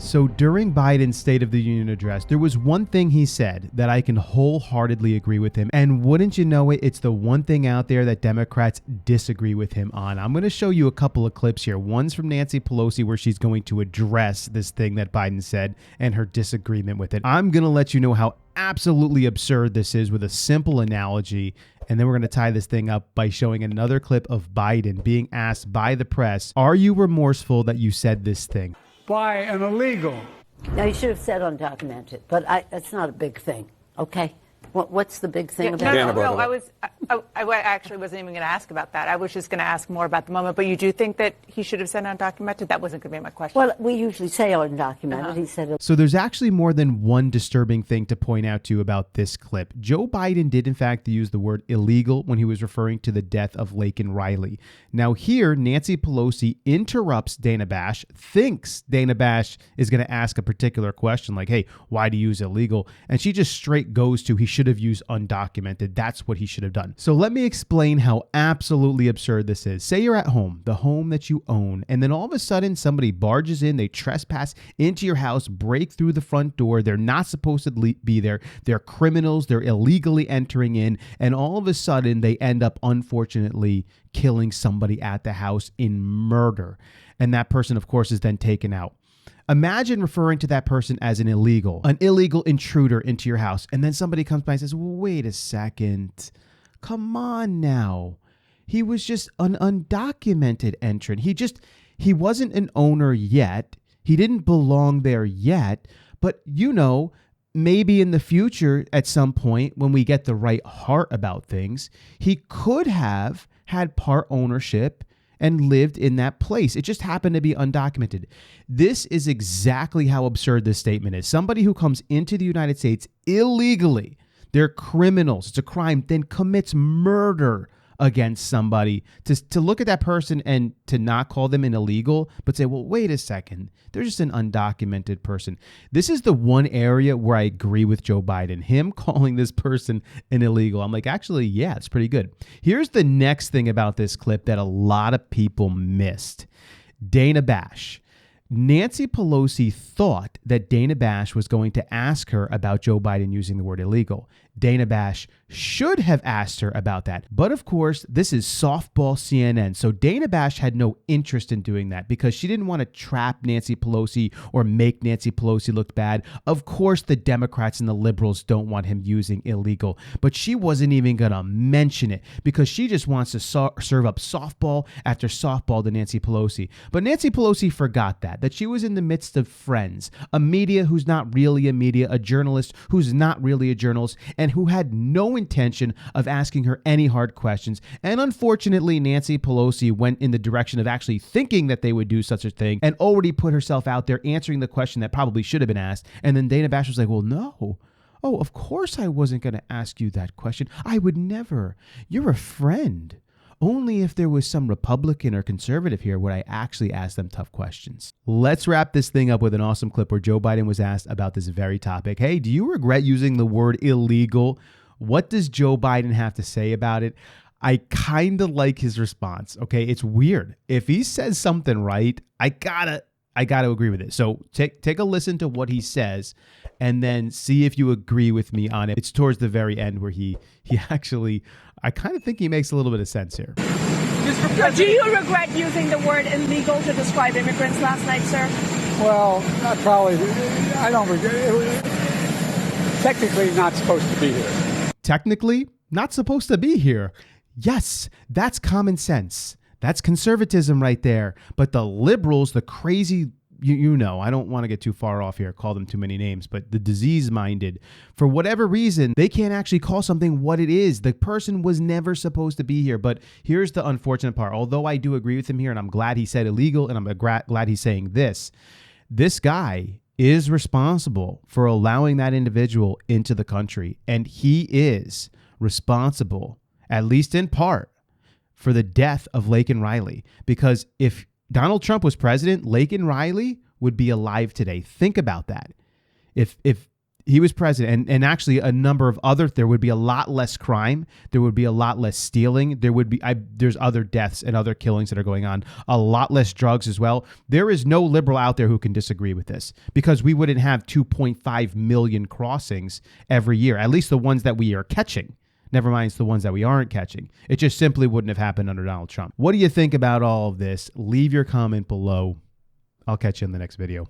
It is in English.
So during Biden's State of the Union address, there was one thing he said that I can wholeheartedly agree with him. And wouldn't you know it, it's the one thing out there that Democrats disagree with him on. I'm going to show you a couple of clips here. One's from Nancy Pelosi where she's going to address this thing that Biden said and her disagreement with it. I'm going to let you know how absolutely absurd this is with a simple analogy. And then we're going to tie this thing up by showing another clip of Biden being asked by the press, are you remorseful that you said this thing? By an illegal. Now, you should have said undocumented, but that's not a big thing, okay? What's the big thing about it? No, I actually wasn't even going to ask about that. I was just going to ask more about the moment. But you do think that he should have said undocumented? That wasn't going to be my question. Well, we usually say undocumented. He said. So there's actually more than one disturbing thing to point out to you about this clip. Joe Biden did, in fact, use the word illegal when he was referring to the death of Laken Riley. Now here, Nancy Pelosi interrupts Dana Bash, thinks Dana Bash is going to ask a particular question like, hey, why do you use illegal? And she just straight goes to, he should have used undocumented. That's what he should have done. So let me explain how absolutely absurd this is. Say you're at home, the home that you own, and then all of a sudden somebody barges in, they trespass into your house, break through the front door. They're not supposed to be there. They're criminals. They're illegally entering in, and all of a sudden they end up, unfortunately, killing somebody at the house in murder. And that person, of course, is then taken out. Imagine referring to that person as an illegal intruder into your house. And then somebody comes by and says, well, wait a second. Come on now. He was just an undocumented entrant. He wasn't an owner yet. He didn't belong there yet. But, maybe in the future, at some point, when we get the right heart about things, he could have had part ownership and lived in that place. It just happened to be undocumented. This is exactly how absurd this statement is. Somebody who comes into the United States illegally, they're criminals, it's a crime, then commits murder against somebody, to look at that person and to not call them an illegal, but say, well, wait a second, they're just an undocumented person. This is the one area where I agree with Joe Biden, him calling this person an illegal. I'm like, actually, yeah, it's pretty good. Here's the next thing about this clip that a lot of people missed. Dana Bash. Nancy Pelosi thought that Dana Bash was going to ask her about Joe Biden using the word illegal. Dana Bash should have asked her about that. But of course, this is softball CNN. So Dana Bash had no interest in doing that because she didn't want to trap Nancy Pelosi or make Nancy Pelosi look bad. Of course, the Democrats and the liberals don't want him using illegal, but she wasn't even going to mention it because she just wants to serve up softball after softball to Nancy Pelosi. But Nancy Pelosi forgot that she was in the midst of friends, a media who's not really a media, a journalist who's not really a journalist, and who had no intention of asking her any hard questions. And unfortunately, Nancy Pelosi went in the direction of actually thinking that they would do such a thing and already put herself out there answering the question that probably should have been asked. And then Dana Bash was like, well, no. Oh, of course I wasn't going to ask you that question. I would never. You're a friend. Only if there was some Republican or conservative here would I actually ask them tough questions. Let's wrap this thing up with an awesome clip where Joe Biden was asked about this very topic. Hey, do you regret using the word illegal? What does Joe Biden have to say about it? I kind of like his response. Okay, it's weird. If he says something right, I gotta agree with it. So take a listen to what he says and then see if you agree with me on it. It's towards the very end where he actually, I kind of think he makes a little bit of sense here. Do you regret using the word illegal to describe immigrants last night, sir? Well, I don't regret it. Technically not supposed to be here. Technically not supposed to be here. Yes, that's common sense. That's conservatism right there. But the liberals, the crazy, I don't want to get too far off here, call them too many names, but the disease-minded, for whatever reason, they can't actually call something what it is. The person was never supposed to be here. But here's the unfortunate part. Although I do agree with him here, and I'm glad he said illegal, and I'm glad he's saying this. This guy is responsible for allowing that individual into the country. And he is responsible, at least in part, for the death of Laken Riley. Because if Donald Trump was president, Laken Riley would be alive today. Think about that. If He was president, and actually a number of other. There would be a lot less crime. There would be a lot less stealing. There would be there's other deaths and other killings that are going on. A lot less drugs as well. There is no liberal out there who can disagree with this, because we wouldn't have 2.5 million crossings every year. At least the ones that we are catching. Never mind the ones that we aren't catching. It just simply wouldn't have happened under Donald Trump. What do you think about all of this? Leave your comment below. I'll catch you in the next video.